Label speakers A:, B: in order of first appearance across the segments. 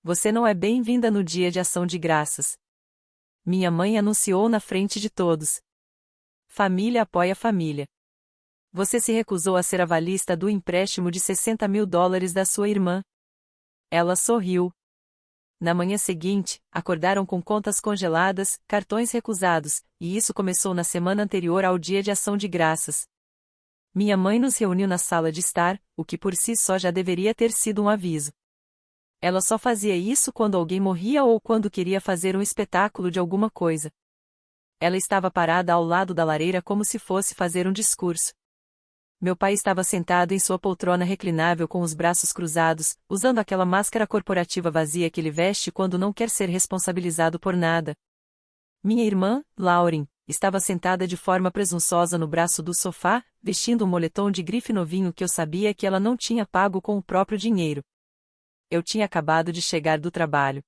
A: Você não é bem-vinda no dia de ação de graças. Minha mãe anunciou na frente de todos. Família apoia família. Você se recusou a ser avalista do empréstimo de $60.000 da sua irmã. Ela sorriu. Na manhã seguinte, acordaram com contas congeladas, cartões recusados, e isso começou na semana anterior ao dia de ação de graças. Minha mãe nos reuniu na sala de estar, o que por si só já deveria ter sido um aviso. Ela só fazia isso quando alguém morria ou quando queria fazer um espetáculo de alguma coisa. Ela estava parada ao lado da lareira como se fosse fazer um discurso. Meu pai estava sentado em sua poltrona reclinável com os braços cruzados, usando aquela máscara corporativa vazia que ele veste quando não quer ser responsabilizado por nada. Minha irmã, Lauren, estava sentada de forma presunçosa no braço do sofá, vestindo um moletom de grife novinho que eu sabia que ela não tinha pago com o próprio dinheiro. Eu tinha acabado de chegar do trabalho.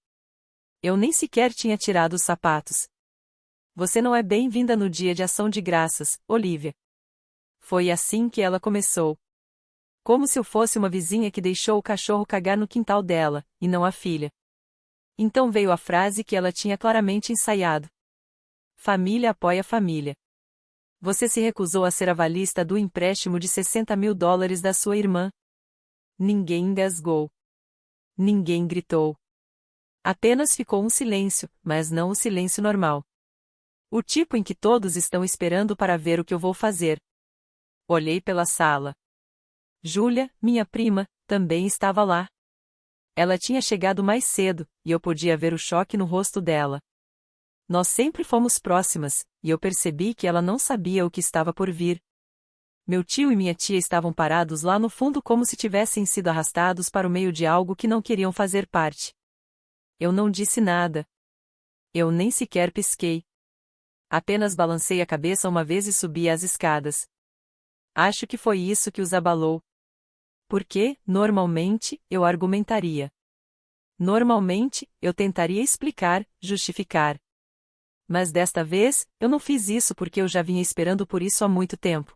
A: Eu nem sequer tinha tirado os sapatos. Você não é bem-vinda no dia de ação de graças, Olivia. Foi assim que ela começou. Como se eu fosse uma vizinha que deixou o cachorro cagar no quintal dela, e não a filha. Então veio a frase que ela tinha claramente ensaiado. Família apoia família. Você se recusou a ser avalista do empréstimo de $60.000 da sua irmã. Ninguém engasgou. Ninguém gritou. Apenas ficou um silêncio, mas não o silêncio normal. O tipo em que todos estão esperando para ver o que eu vou fazer. Olhei pela sala. Júlia, minha prima, também estava lá. Ela tinha chegado mais cedo, e eu podia ver o choque no rosto dela. Nós sempre fomos próximas, e eu percebi que ela não sabia o que estava por vir. Meu tio e minha tia estavam parados lá no fundo como se tivessem sido arrastados para o meio de algo que não queriam fazer parte. Eu não disse nada. Eu nem sequer pisquei. Apenas balancei a cabeça uma vez e subi as escadas. Acho que foi isso que os abalou. Porque, normalmente, eu argumentaria. Normalmente, eu tentaria explicar, justificar. Mas desta vez, eu não fiz isso porque eu já vinha esperando por isso há muito tempo.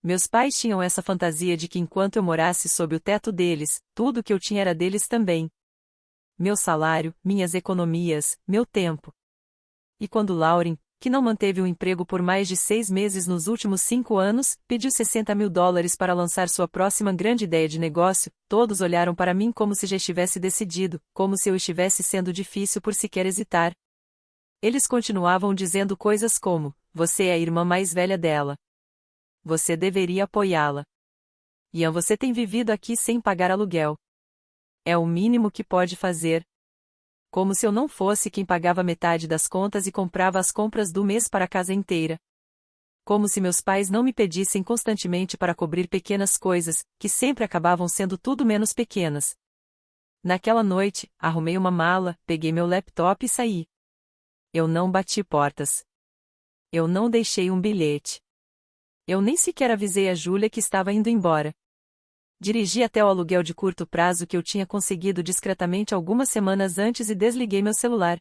A: Meus pais tinham essa fantasia de que enquanto eu morasse sob o teto deles, tudo que eu tinha era deles também. Meu salário, minhas economias, meu tempo. E quando Lauren, que não manteve um emprego por mais de 6 meses nos últimos 5 anos, pediu $60.000 para lançar sua próxima grande ideia de negócio, todos olharam para mim como se já estivesse decidido, como se eu estivesse sendo difícil por sequer hesitar. Eles continuavam dizendo coisas como: você é a irmã mais velha dela. Você deveria apoiá-la. Ian, você tem vivido aqui sem pagar aluguel. É o mínimo que pode fazer. Como se eu não fosse quem pagava metade das contas e comprava as compras do mês para a casa inteira. Como se meus pais não me pedissem constantemente para cobrir pequenas coisas, que sempre acabavam sendo tudo menos pequenas. Naquela noite, arrumei uma mala, peguei meu laptop e saí. Eu não bati portas. Eu não deixei um bilhete. Eu nem sequer avisei a Júlia que estava indo embora. Dirigi até o aluguel de curto prazo que eu tinha conseguido discretamente algumas semanas antes e desliguei meu celular.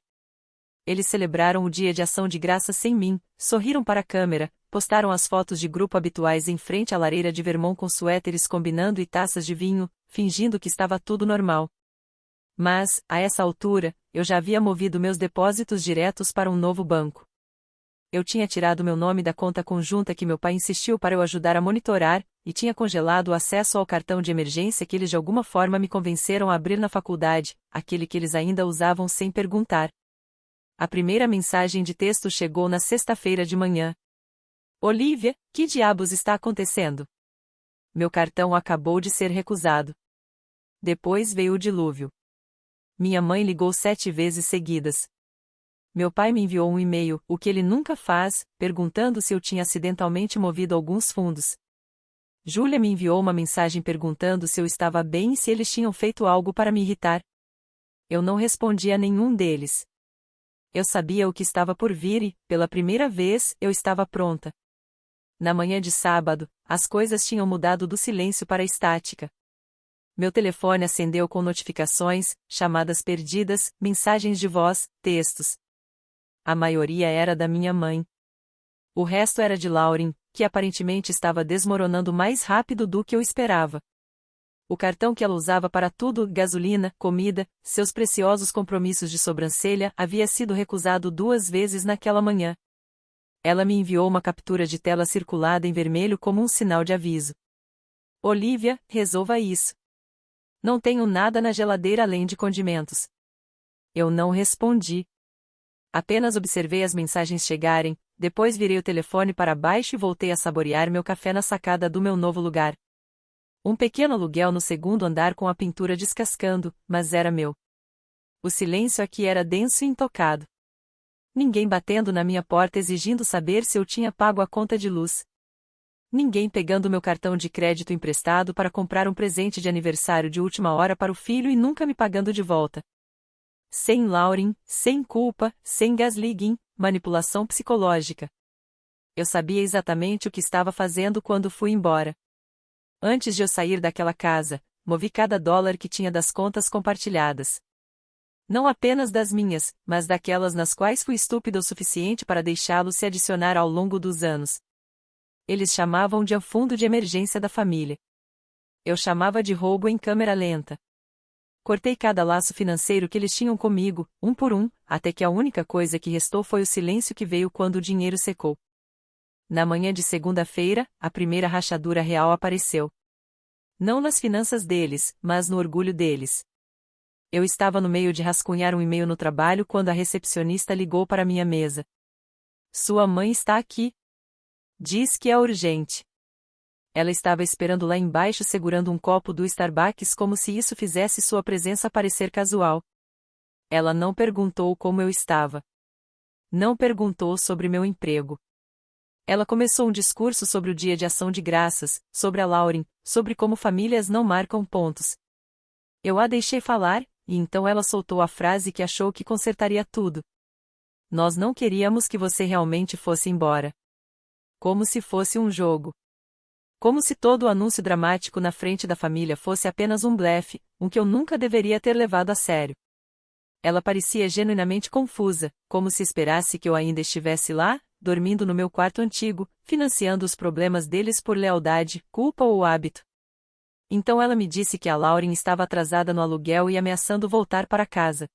A: Eles celebraram o dia de ação de graças sem mim, sorriram para a câmera, postaram as fotos de grupo habituais em frente à lareira de Vermont com suéteres combinando e taças de vinho, fingindo que estava tudo normal. Mas, a essa altura, eu já havia movido meus depósitos diretos para um novo banco. Eu tinha tirado meu nome da conta conjunta que meu pai insistiu para eu ajudar a monitorar, e tinha congelado o acesso ao cartão de emergência que eles de alguma forma me convenceram a abrir na faculdade, aquele que eles ainda usavam sem perguntar. A primeira mensagem de texto chegou na sexta-feira de manhã. Olivia, que diabos está acontecendo? Meu cartão acabou de ser recusado. Depois veio o dilúvio. Minha mãe ligou 7 vezes seguidas. Meu pai me enviou um e-mail, o que ele nunca faz, perguntando se eu tinha acidentalmente movido alguns fundos. Júlia me enviou uma mensagem perguntando se eu estava bem e se eles tinham feito algo para me irritar. Eu não respondi a nenhum deles. Eu sabia o que estava por vir e, pela primeira vez, eu estava pronta. Na manhã de sábado, as coisas tinham mudado do silêncio para a estática. Meu telefone acendeu com notificações, chamadas perdidas, mensagens de voz, textos. A maioria era da minha mãe. O resto era de Lauren, que aparentemente estava desmoronando mais rápido do que eu esperava. O cartão que ela usava para tudo, gasolina, comida, seus preciosos compromissos de sobrancelha, havia sido recusado 2 vezes naquela manhã. Ela me enviou uma captura de tela circulada em vermelho como um sinal de aviso. Olivia, resolva isso. Não tenho nada na geladeira além de condimentos. Eu não respondi. Apenas observei as mensagens chegarem, depois virei o telefone para baixo e voltei a saborear meu café na sacada do meu novo lugar. Um pequeno aluguel no segundo andar com a pintura descascando, mas era meu. O silêncio aqui era denso e intocado. Ninguém batendo na minha porta exigindo saber se eu tinha pago a conta de luz. Ninguém pegando meu cartão de crédito emprestado para comprar um presente de aniversário de última hora para o filho e nunca me pagando de volta. Sem Lauren, sem culpa, sem gaslighting, manipulação psicológica. Eu sabia exatamente o que estava fazendo quando fui embora. Antes de eu sair daquela casa, movi cada dólar que tinha das contas compartilhadas. Não apenas das minhas, mas daquelas nas quais fui estúpido o suficiente para deixá-los se adicionar ao longo dos anos. Eles chamavam de fundo de emergência da família. Eu chamava de roubo em câmera lenta. Cortei cada laço financeiro que eles tinham comigo, um por um, até que a única coisa que restou foi o silêncio que veio quando o dinheiro secou. Na manhã de segunda-feira, a primeira rachadura real apareceu. Não nas finanças deles, mas no orgulho deles. Eu estava no meio de rascunhar um e-mail no trabalho quando a recepcionista ligou para minha mesa. Sua mãe está aqui. Diz que é urgente. Ela estava esperando lá embaixo segurando um copo do Starbucks como se isso fizesse sua presença parecer casual. Ela não perguntou como eu estava. Não perguntou sobre meu emprego. Ela começou um discurso sobre o Dia de Ação de Graças, sobre a Lauren, sobre como famílias não marcam pontos. Eu a deixei falar, e então ela soltou a frase que achou que consertaria tudo. Nós não queríamos que você realmente fosse embora. Como se fosse um jogo. Como se todo o anúncio dramático na frente da família fosse apenas um blefe, um que eu nunca deveria ter levado a sério. Ela parecia genuinamente confusa, como se esperasse que eu ainda estivesse lá, dormindo no meu quarto antigo, financiando os problemas deles por lealdade, culpa ou hábito. Então ela me disse que a Lauren estava atrasada no aluguel e ameaçando voltar para casa.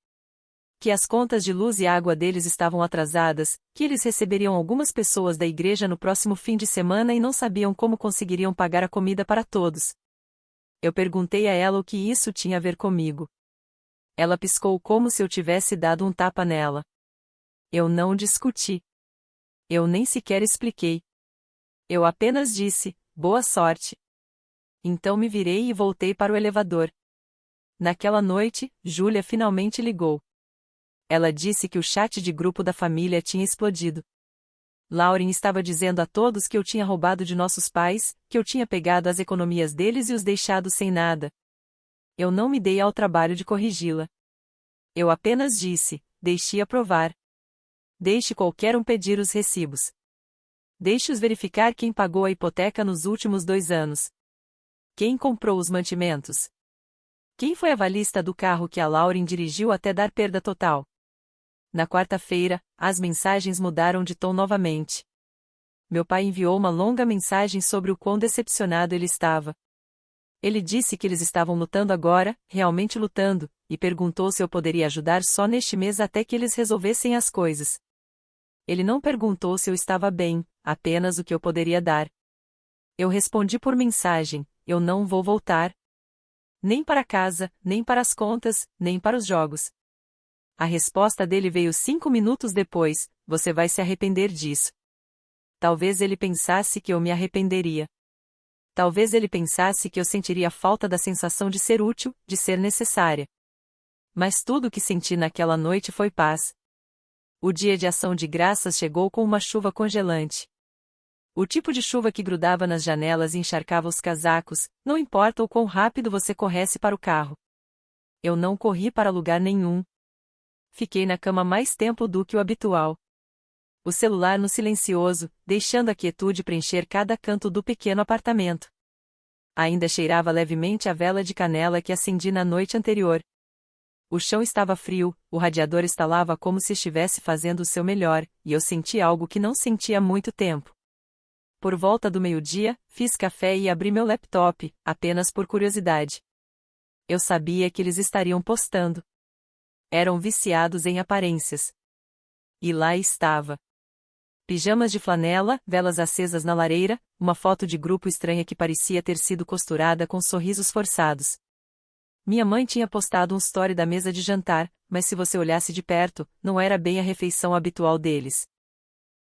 A: Que as contas de luz e água deles estavam atrasadas, que eles receberiam algumas pessoas da igreja no próximo fim de semana e não sabiam como conseguiriam pagar a comida para todos. Eu perguntei a ela o que isso tinha a ver comigo. Ela piscou como se eu tivesse dado um tapa nela. Eu não discuti. Eu nem sequer expliquei. Eu apenas disse, boa sorte. Então me virei e voltei para o elevador. Naquela noite, Júlia finalmente ligou. Ela disse que o chat de grupo da família tinha explodido. Lauren estava dizendo a todos que eu tinha roubado de nossos pais, que eu tinha pegado as economias deles e os deixado sem nada. Eu não me dei ao trabalho de corrigi-la. Eu apenas disse, deixe-a provar. Deixe qualquer um pedir os recibos. Deixe-os verificar quem pagou a hipoteca nos últimos 2 anos. Quem comprou os mantimentos? Quem foi a avalista do carro que a Lauren dirigiu até dar perda total? Na quarta-feira, as mensagens mudaram de tom novamente. Meu pai enviou uma longa mensagem sobre o quão decepcionado ele estava. Ele disse que eles estavam lutando agora, realmente lutando, e perguntou se eu poderia ajudar só neste mês até que eles resolvessem as coisas. Ele não perguntou se eu estava bem, apenas o que eu poderia dar. Eu respondi por mensagem, eu não vou voltar. Nem para casa, nem para as contas, nem para os jogos. A resposta dele veio 5 minutos depois, você vai se arrepender disso. Talvez ele pensasse que eu me arrependeria. Talvez ele pensasse que eu sentiria falta da sensação de ser útil, de ser necessária. Mas tudo o que senti naquela noite foi paz. O dia de ação de graças chegou com uma chuva congelante. O tipo de chuva que grudava nas janelas e encharcava os casacos, não importa o quão rápido você corresse para o carro. Eu não corri para lugar nenhum. Fiquei na cama mais tempo do que o habitual. O celular no silencioso, deixando a quietude preencher cada canto do pequeno apartamento. Ainda cheirava levemente a vela de canela que acendi na noite anterior. O chão estava frio, o radiador estalava como se estivesse fazendo o seu melhor, e eu senti algo que não sentia há muito tempo. Por volta do meio-dia, fiz café e abri meu laptop, apenas por curiosidade. Eu sabia que eles estariam postando. Eram viciados em aparências. E lá estava. Pijamas de flanela, velas acesas na lareira, uma foto de grupo estranha que parecia ter sido costurada com sorrisos forçados. Minha mãe tinha postado um story da mesa de jantar, mas se você olhasse de perto, não era bem a refeição habitual deles.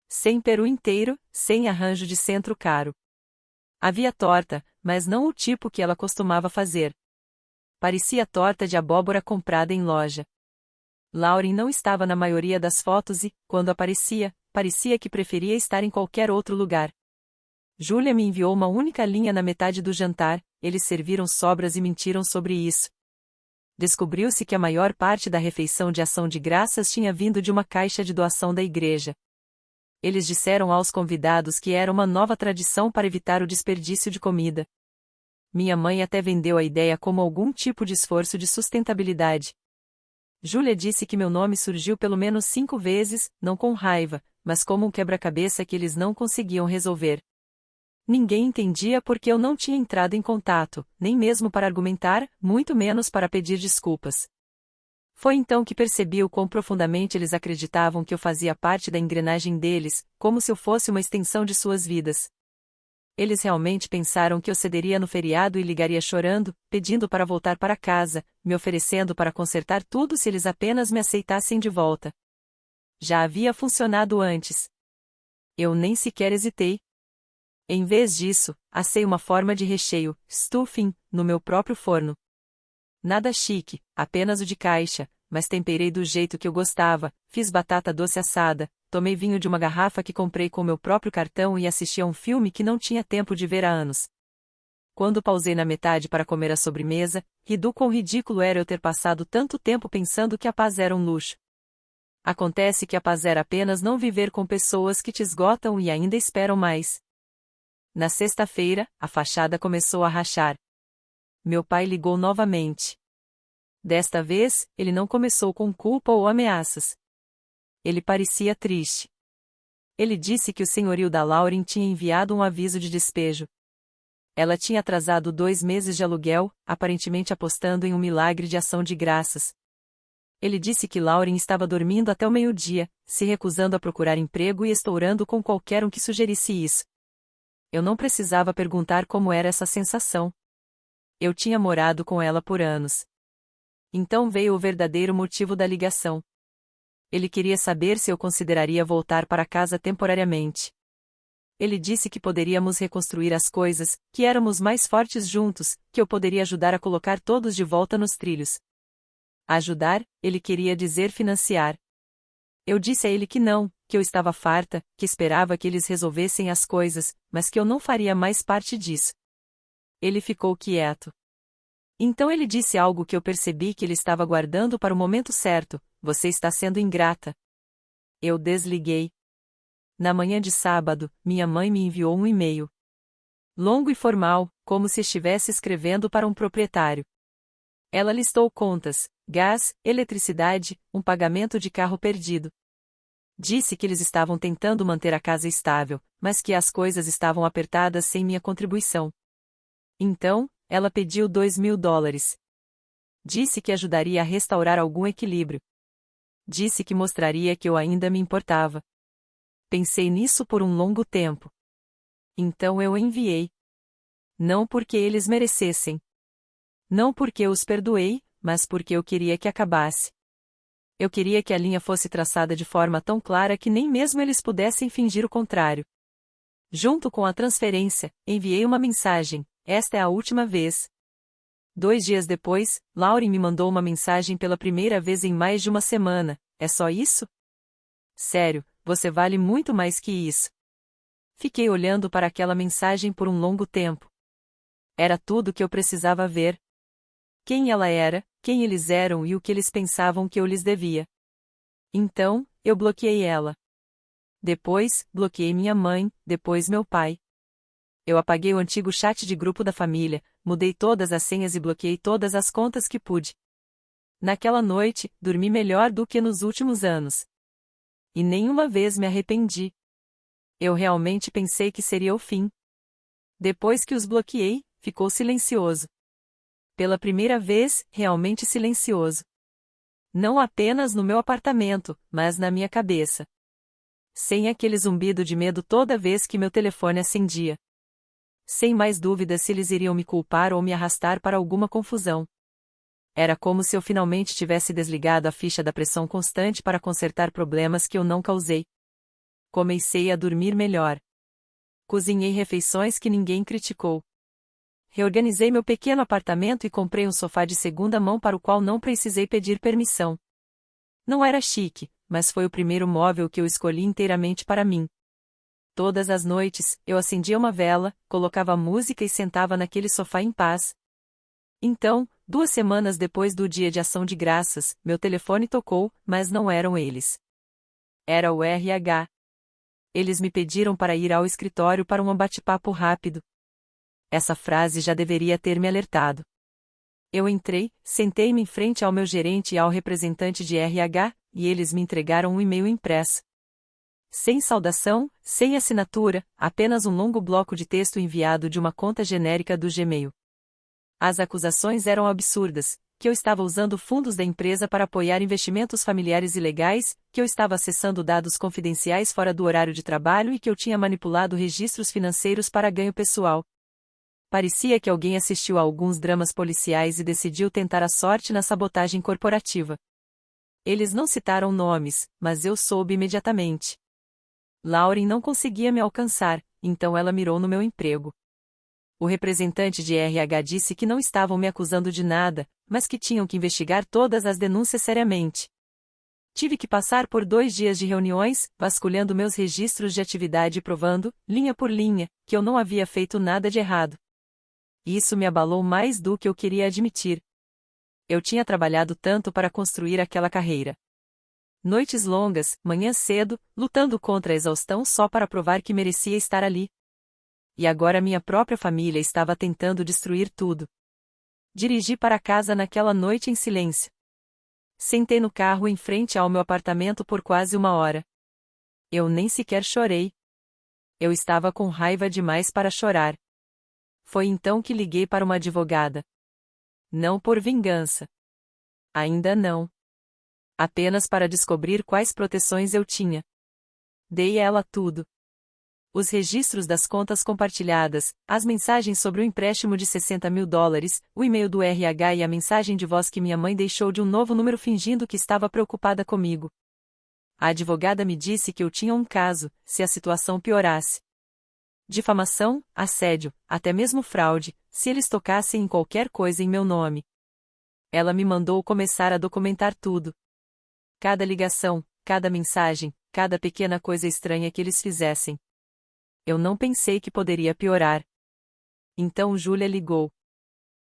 A: Sem peru inteiro, sem arranjo de centro caro. Havia torta, mas não o tipo que ela costumava fazer. Parecia torta de abóbora comprada em loja. Lauren não estava na maioria das fotos e, quando aparecia, parecia que preferia estar em qualquer outro lugar. Julia me enviou uma única linha na metade do jantar, eles serviram sobras e mentiram sobre isso. Descobriu-se que a maior parte da refeição de ação de graças tinha vindo de uma caixa de doação da igreja. Eles disseram aos convidados que era uma nova tradição para evitar o desperdício de comida. Minha mãe até vendeu a ideia como algum tipo de esforço de sustentabilidade. Julia disse que meu nome surgiu pelo menos 5 vezes, não com raiva, mas como um quebra-cabeça que eles não conseguiam resolver. Ninguém entendia porque eu não tinha entrado em contato, nem mesmo para argumentar, muito menos para pedir desculpas. Foi então que percebi o quão profundamente eles acreditavam que eu fazia parte da engrenagem deles, como se eu fosse uma extensão de suas vidas. Eles realmente pensaram que eu cederia no feriado e ligaria chorando, pedindo para voltar para casa, me oferecendo para consertar tudo se eles apenas me aceitassem de volta. Já havia funcionado antes. Eu nem sequer hesitei. Em vez disso, assei uma forma de recheio, stuffing, no meu próprio forno. Nada chique, apenas o de caixa, mas temperei do jeito que eu gostava, fiz batata doce assada, tomei vinho de uma garrafa que comprei com meu próprio cartão e assisti a um filme que não tinha tempo de ver há anos. Quando pausei na metade para comer a sobremesa, ri do quão ridículo era eu ter passado tanto tempo pensando que a paz era um luxo. Acontece que a paz era apenas não viver com pessoas que te esgotam e ainda esperam mais. Na sexta-feira, a fachada começou a rachar. Meu pai ligou novamente. Desta vez, ele não começou com culpa ou ameaças. Ele parecia triste. Ele disse que o senhorio da Lauren tinha enviado um aviso de despejo. Ela tinha atrasado 2 meses de aluguel, aparentemente apostando em um milagre de ação de graças. Ele disse que Lauren estava dormindo até o meio-dia, se recusando a procurar emprego e estourando com qualquer um que sugerisse isso. Eu não precisava perguntar como era essa sensação. Eu tinha morado com ela por anos. Então veio o verdadeiro motivo da ligação. Ele queria saber se eu consideraria voltar para casa temporariamente. Ele disse que poderíamos reconstruir as coisas, que éramos mais fortes juntos, que eu poderia ajudar a colocar todos de volta nos trilhos. Ajudar, ele queria dizer financiar. Eu disse a ele que não, que eu estava farta, que esperava que eles resolvessem as coisas, mas que eu não faria mais parte disso. Ele ficou quieto. Então ele disse algo que eu percebi que ele estava guardando para o momento certo: você está sendo ingrata. Eu desliguei. Na manhã de sábado, minha mãe me enviou um e-mail. Longo e formal, como se estivesse escrevendo para um proprietário. Ela listou contas, gás, eletricidade, um pagamento de carro perdido. Disse que eles estavam tentando manter a casa estável, mas que as coisas estavam apertadas sem minha contribuição. Então, ela pediu $2.000. Disse que ajudaria a restaurar algum equilíbrio. Disse que mostraria que eu ainda me importava. Pensei nisso por um longo tempo. Então eu enviei. Não porque eles merecessem. Não porque eu os perdoei, mas porque eu queria que acabasse. Eu queria que a linha fosse traçada de forma tão clara que nem mesmo eles pudessem fingir o contrário. Junto com a transferência, enviei uma mensagem: esta é a última vez. 2 dias depois, Lauren me mandou uma mensagem pela primeira vez em mais de uma semana: é só isso? Sério, você vale muito mais que isso. Fiquei olhando para aquela mensagem por um longo tempo. Era tudo o que eu precisava ver. Quem ela era, quem eles eram e o que eles pensavam que eu lhes devia. Então, eu bloqueei ela. Depois, bloqueei minha mãe, depois meu pai. Eu apaguei o antigo chat de grupo da família, mudei todas as senhas e bloqueei todas as contas que pude. Naquela noite, dormi melhor do que nos últimos anos. E nenhuma vez me arrependi. Eu realmente pensei que seria o fim. Depois que os bloqueei, ficou silencioso. Pela primeira vez, realmente silencioso. Não apenas no meu apartamento, mas na minha cabeça. Sem aquele zumbido de medo toda vez que meu telefone acendia. Sem mais dúvidas se eles iriam me culpar ou me arrastar para alguma confusão. Era como se eu finalmente tivesse desligado a ficha da pressão constante para consertar problemas que eu não causei. Comecei a dormir melhor. Cozinhei refeições que ninguém criticou. Reorganizei meu pequeno apartamento e comprei um sofá de segunda mão para o qual não precisei pedir permissão. Não era chique, mas foi o primeiro móvel que eu escolhi inteiramente para mim. Todas as noites, eu acendia uma vela, colocava música e sentava naquele sofá em paz. Então, 2 semanas depois do Dia de Ação de Graças, meu telefone tocou, mas não eram eles. Era o RH. Eles me pediram para ir ao escritório para um bate-papo rápido. Essa frase já deveria ter me alertado. Eu entrei, sentei-me em frente ao meu gerente e ao representante de RH, e eles me entregaram um e-mail impresso. Sem saudação, sem assinatura, apenas um longo bloco de texto enviado de uma conta genérica do Gmail. As acusações eram absurdas, que eu estava usando fundos da empresa para apoiar investimentos familiares ilegais, que eu estava acessando dados confidenciais fora do horário de trabalho e que eu tinha manipulado registros financeiros para ganho pessoal. Parecia que alguém assistiu a alguns dramas policiais e decidiu tentar a sorte na sabotagem corporativa. Eles não citaram nomes, mas eu soube imediatamente. Lauren não conseguia me alcançar, então ela mirou no meu emprego. O representante de RH disse que não estavam me acusando de nada, mas que tinham que investigar todas as denúncias seriamente. Tive que passar por 2 dias de reuniões, vasculhando meus registros de atividade e provando, linha por linha, que eu não havia feito nada de errado. Isso me abalou mais do que eu queria admitir. Eu tinha trabalhado tanto para construir aquela carreira. Noites longas, manhã cedo, lutando contra a exaustão só para provar que merecia estar ali. E agora minha própria família estava tentando destruir tudo. Dirigi para casa naquela noite em silêncio. Sentei no carro em frente ao meu apartamento por quase 1 hora. Eu nem sequer chorei. Eu estava com raiva demais para chorar. Foi então que liguei para uma advogada. Não por vingança. Ainda não. Apenas para descobrir quais proteções eu tinha. Dei a ela tudo. Os registros das contas compartilhadas, as mensagens sobre o empréstimo de $60.000, o e-mail do RH e a mensagem de voz que minha mãe deixou de um novo número fingindo que estava preocupada comigo. A advogada me disse que eu tinha um caso, se a situação piorasse. Difamação, assédio, até mesmo fraude, se eles tocassem em qualquer coisa em meu nome. Ela me mandou começar a documentar tudo. Cada ligação, cada mensagem, cada pequena coisa estranha que eles fizessem. Eu não pensei que poderia piorar. Então Júlia ligou.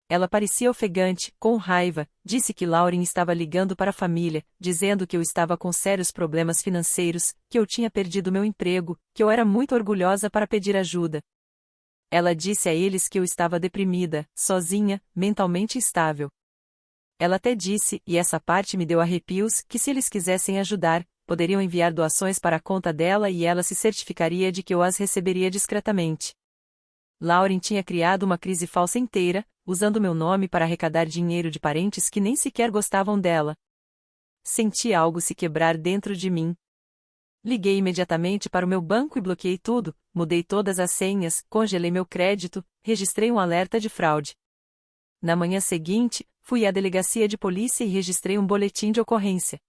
A: Ela parecia ofegante, com raiva, disse que Lauren estava ligando para a família, dizendo que eu estava com sérios problemas financeiros, que eu tinha perdido meu emprego, que eu era muito orgulhosa para pedir ajuda. Ela disse a eles que eu estava deprimida, sozinha, mentalmente instável. Ela até disse, e essa parte me deu arrepios, que se eles quisessem ajudar, poderiam enviar doações para a conta dela e ela se certificaria de que eu as receberia discretamente. Lauren tinha criado uma crise falsa inteira, usando meu nome para arrecadar dinheiro de parentes que nem sequer gostavam dela. Senti algo se quebrar dentro de mim. Liguei imediatamente para o meu banco e bloqueei tudo, mudei todas as senhas, congelei meu crédito, registrei um alerta de fraude. Na manhã seguinte, fui à delegacia de polícia e registrei um boletim de ocorrência.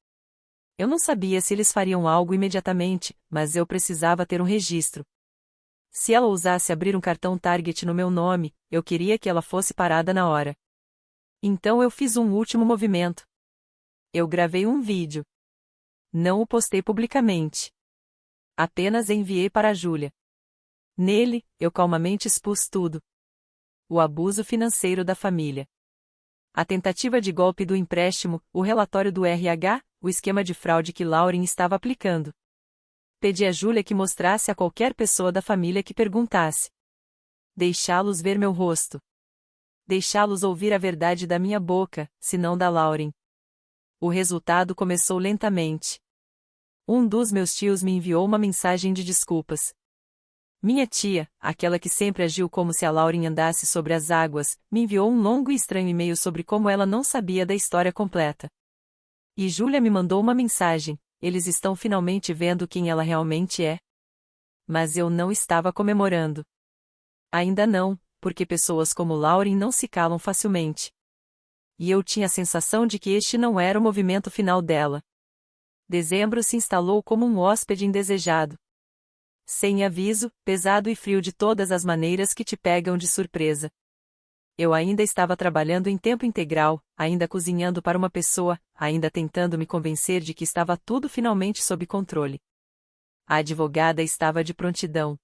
A: Eu não sabia se eles fariam algo imediatamente, mas eu precisava ter um registro. Se ela ousasse abrir um cartão Target no meu nome, eu queria que ela fosse parada na hora. Então eu fiz um último movimento. Eu gravei um vídeo. Não o postei publicamente. Apenas enviei para a Júlia. Nele, eu calmamente expus tudo. O abuso financeiro da família. A tentativa de golpe do empréstimo, o relatório do RH, o esquema de fraude que Lauren estava aplicando. Pedi a Júlia que mostrasse a qualquer pessoa da família que perguntasse. Deixá-los ver meu rosto. Deixá-los ouvir a verdade da minha boca, se não da Lauren. O resultado começou lentamente. Um dos meus tios me enviou uma mensagem de desculpas. Minha tia, aquela que sempre agiu como se a Lauren andasse sobre as águas, me enviou um longo e estranho e-mail sobre como ela não sabia da história completa. E Júlia me mandou uma mensagem: eles estão finalmente vendo quem ela realmente é. Mas eu não estava comemorando. Ainda não, porque pessoas como Lauren não se calam facilmente. E eu tinha a sensação de que este não era o movimento final dela. Dezembro se instalou como um hóspede indesejado. Sem aviso, pesado e frio de todas as maneiras que te pegam de surpresa. Eu ainda estava trabalhando em tempo integral, ainda cozinhando para uma pessoa, ainda tentando me convencer de que estava tudo finalmente sob controle. A advogada estava de prontidão.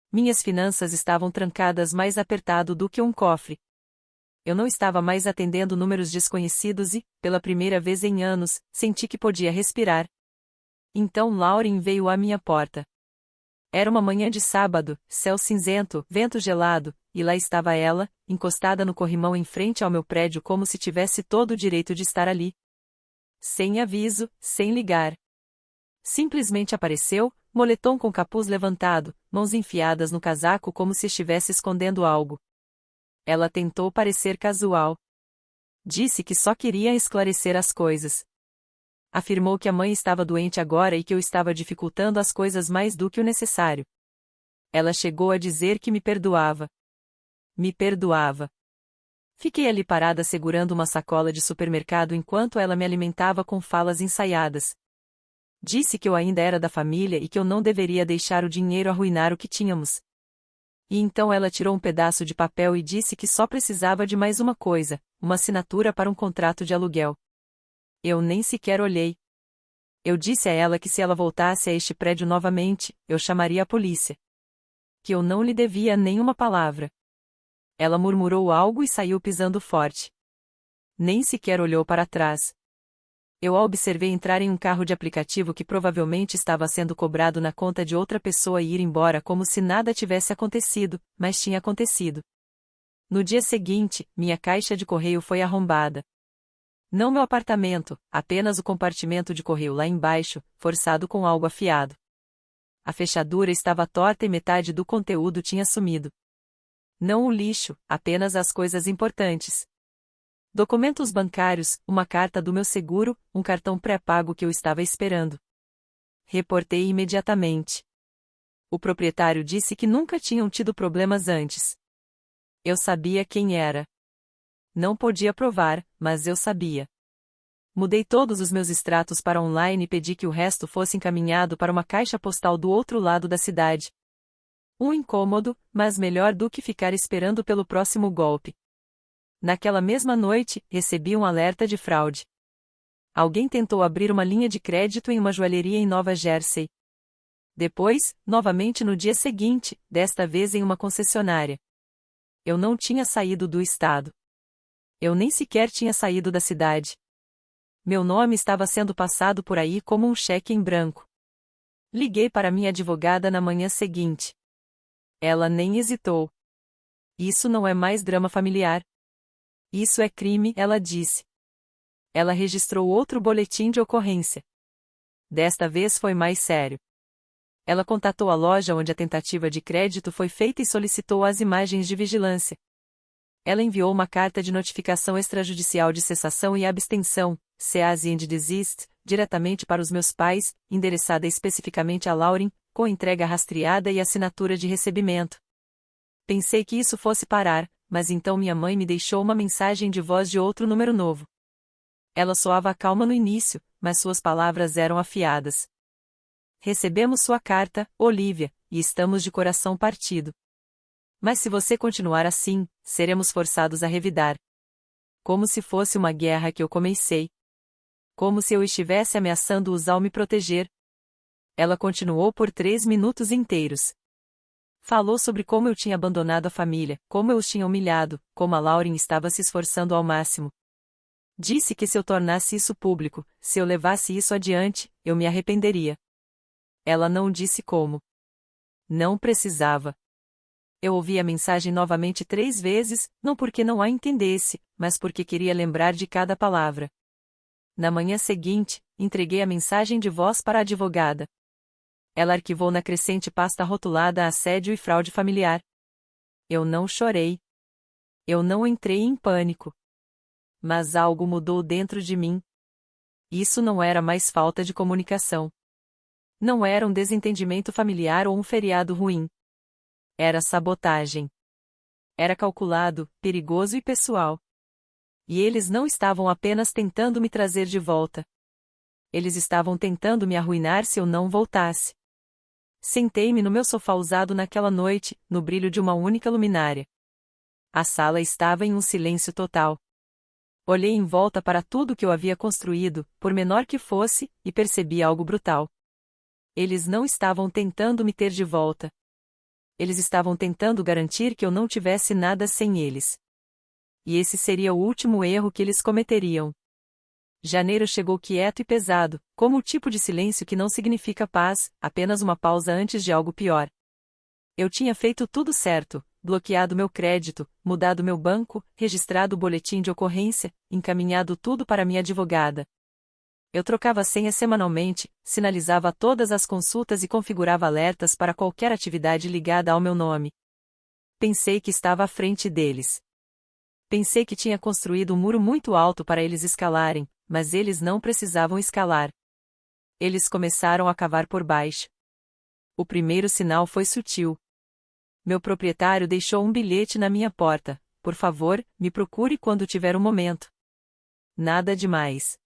A: Minhas finanças estavam trancadas mais apertado do que um cofre. Eu não estava mais atendendo números desconhecidos e, pela primeira vez em anos, senti que podia respirar. Então Lauren veio à minha porta. Era uma manhã de sábado, céu cinzento, vento gelado, e lá estava ela, encostada no corrimão em frente ao meu prédio como se tivesse todo o direito de estar ali. Sem aviso, sem ligar. Simplesmente apareceu, moletom com capuz levantado, mãos enfiadas no casaco como se estivesse escondendo algo. Ela tentou parecer casual. Disse que só queria esclarecer as coisas. Afirmou que a mãe estava doente agora e que eu estava dificultando as coisas mais do que o necessário. Ela chegou a dizer que me perdoava. Me perdoava. Fiquei ali parada segurando uma sacola de supermercado enquanto ela me alimentava com falas ensaiadas. Disse que eu ainda era da família e que eu não deveria deixar o dinheiro arruinar o que tínhamos. E então ela tirou um pedaço de papel e disse que só precisava de mais uma coisa, uma assinatura para um contrato de aluguel. Eu nem sequer olhei. Eu disse a ela que se ela voltasse a este prédio novamente, eu chamaria a polícia. Que eu não lhe devia nenhuma palavra. Ela murmurou algo e saiu pisando forte. Nem sequer olhou para trás. Eu a observei entrar em um carro de aplicativo que provavelmente estava sendo cobrado na conta de outra pessoa e ir embora como se nada tivesse acontecido, mas tinha acontecido. No dia seguinte, minha caixa de correio foi arrombada. Não meu apartamento, apenas o compartimento de correio lá embaixo, forçado com algo afiado. A fechadura estava torta e metade do conteúdo tinha sumido. Não o lixo, apenas as coisas importantes. Documentos bancários, uma carta do meu seguro, um cartão pré-pago que eu estava esperando. Reportei imediatamente. O proprietário disse que nunca tinham tido problemas antes. Eu sabia quem era. Não podia provar, mas eu sabia. Mudei todos os meus extratos para online e pedi que o resto fosse encaminhado para uma caixa postal do outro lado da cidade. Um incômodo, mas melhor do que ficar esperando pelo próximo golpe. Naquela mesma noite, recebi um alerta de fraude. Alguém tentou abrir uma linha de crédito em uma joalheria em Nova Jersey. Depois, novamente no dia seguinte, desta vez em uma concessionária. Eu não tinha saído do estado. Eu nem sequer tinha saído da cidade. Meu nome estava sendo passado por aí como um cheque em branco. Liguei para minha advogada na manhã seguinte. Ela nem hesitou. Isso não é mais drama familiar. Isso é crime, ela disse. Ela registrou outro boletim de ocorrência. Desta vez foi mais sério. Ela contatou a loja onde a tentativa de crédito foi feita e solicitou as imagens de vigilância. Ela enviou uma carta de notificação extrajudicial de cessação e abstenção, cease and desist, diretamente para os meus pais, endereçada especificamente a Lauren, com entrega rastreada e assinatura de recebimento. Pensei que isso fosse parar, mas então minha mãe me deixou uma mensagem de voz de outro número novo. Ela soava calma no início, mas suas palavras eram afiadas. Recebemos sua carta, Olivia, e estamos de coração partido. Mas se você continuar assim, seremos forçados a revidar. Como se fosse uma guerra que eu comecei. Como se eu estivesse ameaçando-os ao me proteger. Ela continuou por 3 minutos inteiros. Falou sobre como eu tinha abandonado a família, como eu os tinha humilhado, como a Lauren estava se esforçando ao máximo. Disse que se eu tornasse isso público, se eu levasse isso adiante, eu me arrependeria. Ela não disse como. Não precisava. Eu ouvi a mensagem novamente 3 vezes, não porque não a entendesse, mas porque queria lembrar de cada palavra. Na manhã seguinte, entreguei a mensagem de voz para a advogada. Ela arquivou na crescente pasta rotulada assédio e fraude familiar. Eu não chorei. Eu não entrei em pânico. Mas algo mudou dentro de mim. Isso não era mais falta de comunicação. Não era um desentendimento familiar ou um feriado ruim. Era sabotagem. Era calculado, perigoso e pessoal. E eles não estavam apenas tentando me trazer de volta. Eles estavam tentando me arruinar se eu não voltasse. Sentei-me no meu sofá usado naquela noite, no brilho de uma única luminária. A sala estava em um silêncio total. Olhei em volta para tudo que eu havia construído, por menor que fosse, e percebi algo brutal. Eles não estavam tentando me ter de volta. Eles estavam tentando garantir que eu não tivesse nada sem eles. E esse seria o último erro que eles cometeriam. Janeiro chegou quieto e pesado, como o tipo de silêncio que não significa paz, apenas uma pausa antes de algo pior. Eu tinha feito tudo certo, bloqueado meu crédito, mudado meu banco, registrado o boletim de ocorrência, encaminhado tudo para minha advogada. Eu trocava senhas semanalmente, sinalizava todas as consultas e configurava alertas para qualquer atividade ligada ao meu nome. Pensei que estava à frente deles. Pensei que tinha construído um muro muito alto para eles escalarem, mas eles não precisavam escalar. Eles começaram a cavar por baixo. O primeiro sinal foi sutil. Meu proprietário deixou um bilhete na minha porta: por favor, me procure quando tiver um momento. Nada demais.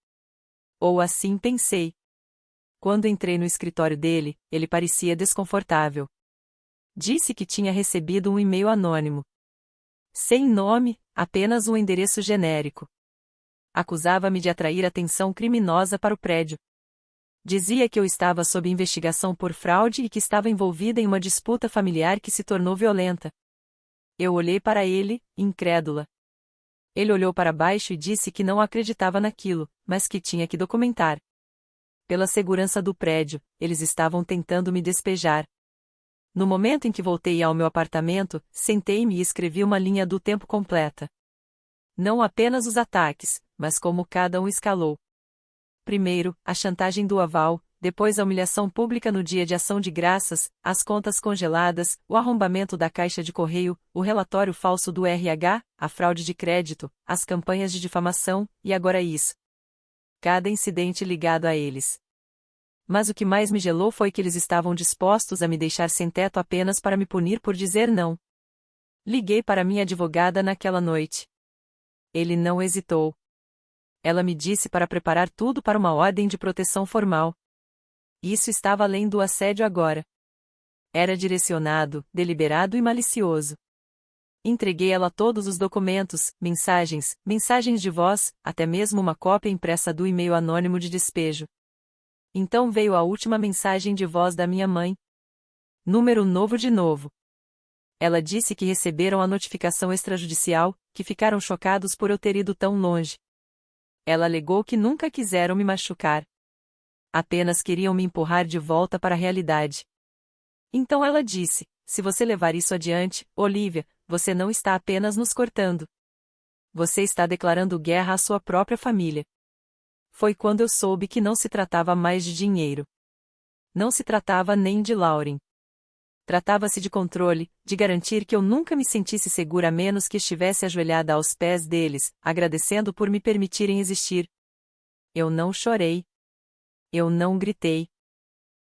A: Ou assim pensei. Quando entrei no escritório dele, ele parecia desconfortável. Disse que tinha recebido um e-mail anônimo. Sem nome, apenas um endereço genérico. Acusava-me de atrair atenção criminosa para o prédio. Dizia que eu estava sob investigação por fraude e que estava envolvida em uma disputa familiar que se tornou violenta. Eu olhei para ele, incrédula. Ele olhou para baixo e disse que não acreditava naquilo, mas que tinha que documentar. Pela segurança do prédio, eles estavam tentando me despejar. No momento em que voltei ao meu apartamento, sentei-me e escrevi uma linha do tempo completa. Não apenas os ataques, mas como cada um escalou. Primeiro, a chantagem do aval, depois a humilhação pública no dia de ação de graças, as contas congeladas, o arrombamento da caixa de correio, o relatório falso do RH, a fraude de crédito, as campanhas de difamação, e agora isso. Cada incidente ligado a eles. Mas o que mais me gelou foi que eles estavam dispostos a me deixar sem teto apenas para me punir por dizer não. Liguei para minha advogada naquela noite. Ele não hesitou. Ela me disse para preparar tudo para uma ordem de proteção formal. Isso estava além do assédio agora. Era direcionado, deliberado e malicioso. Entreguei ela todos os documentos, mensagens de voz, até mesmo uma cópia impressa do e-mail anônimo de despejo. Então veio a última mensagem de voz da minha mãe. Número novo de novo. Ela disse que receberam a notificação extrajudicial, que ficaram chocados por eu ter ido tão longe. Ela alegou que nunca quiseram me machucar. Apenas queriam me empurrar de volta para a realidade. Então ela disse: se você levar isso adiante, Olivia, você não está apenas nos cortando. Você está declarando guerra à sua própria família. Foi quando eu soube que não se tratava mais de dinheiro. Não se tratava nem de Lauren. Tratava-se de controle, de garantir que eu nunca me sentisse segura a menos que estivesse ajoelhada aos pés deles, agradecendo por me permitirem existir. Eu não chorei. Eu não gritei.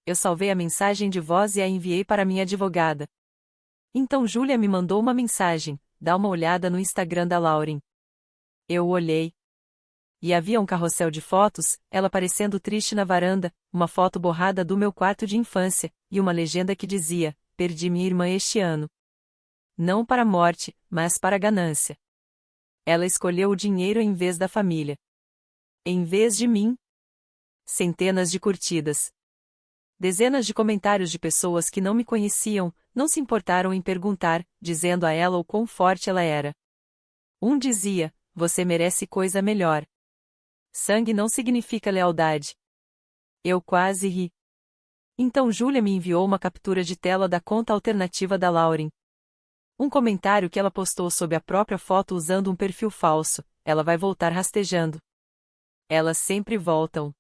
A: Eu salvei a mensagem de voz e a enviei para minha advogada. Então Júlia me mandou uma mensagem: dá uma olhada no Instagram da Lauren. Eu olhei. E havia um carrossel de fotos, ela parecendo triste na varanda, uma foto borrada do meu quarto de infância, e uma legenda que dizia: perdi minha irmã este ano. Não para a morte, mas para a ganância. Ela escolheu o dinheiro em vez da família. Em vez de mim. Centenas de curtidas. Dezenas de comentários de pessoas que não me conheciam, não se importaram em perguntar, dizendo a ela o quão forte ela era. Um dizia: você merece coisa melhor. Sangue não significa lealdade. Eu quase ri. Então Júlia me enviou uma captura de tela da conta alternativa da Lauren. Um comentário que ela postou sob a própria foto usando um perfil falso: ela vai voltar rastejando. Elas sempre voltam.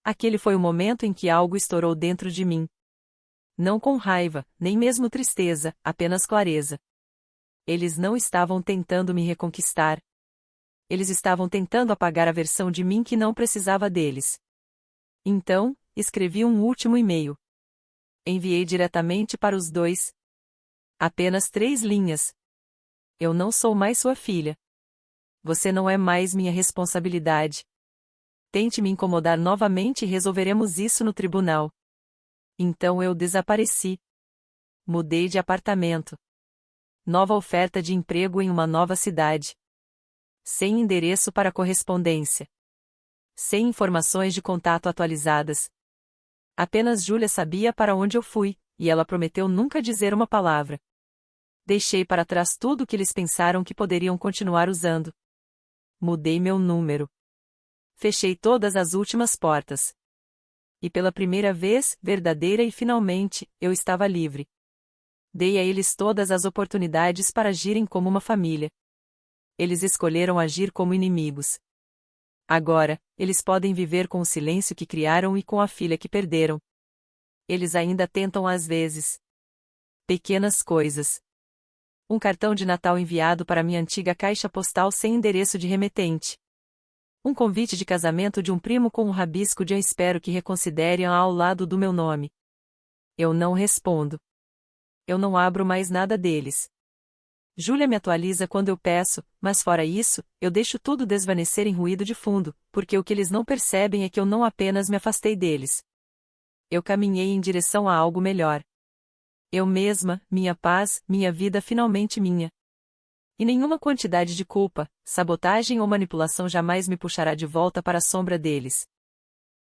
A: Aquele foi o momento em que algo estourou dentro de mim. Não com raiva, nem mesmo tristeza, apenas clareza. Eles não estavam tentando me reconquistar. Eles estavam tentando apagar a versão de mim que não precisava deles. Então, escrevi um último e-mail. Enviei diretamente para os dois. Apenas 3 linhas. Eu não sou mais sua filha. Você não é mais minha responsabilidade. Tente me incomodar novamente e resolveremos isso no tribunal. Então eu desapareci. Mudei de apartamento. Nova oferta de emprego em uma nova cidade. Sem endereço para correspondência. Sem informações de contato atualizadas. Apenas Júlia sabia para onde eu fui, e ela prometeu nunca dizer uma palavra. Deixei para trás tudo o que eles pensaram que poderiam continuar usando. Mudei meu número. Fechei todas as últimas portas. E pela primeira vez, verdadeira e finalmente, eu estava livre. Dei a eles todas as oportunidades para agirem como uma família. Eles escolheram agir como inimigos. Agora, eles podem viver com o silêncio que criaram e com a filha que perderam. Eles ainda tentam às vezes. Pequenas coisas. Um cartão de Natal enviado para minha antiga caixa postal sem endereço de remetente. Um convite de casamento de um primo com um rabisco de "eu espero que reconsiderem" ao lado do meu nome. Eu não respondo. Eu não abro mais nada deles. Júlia me atualiza quando eu peço, mas fora isso, eu deixo tudo desvanecer em ruído de fundo, porque o que eles não percebem é que eu não apenas me afastei deles. Eu caminhei em direção a algo melhor. Eu mesma, minha paz, minha vida finalmente minha. E nenhuma quantidade de culpa, sabotagem ou manipulação jamais me puxará de volta para a sombra deles.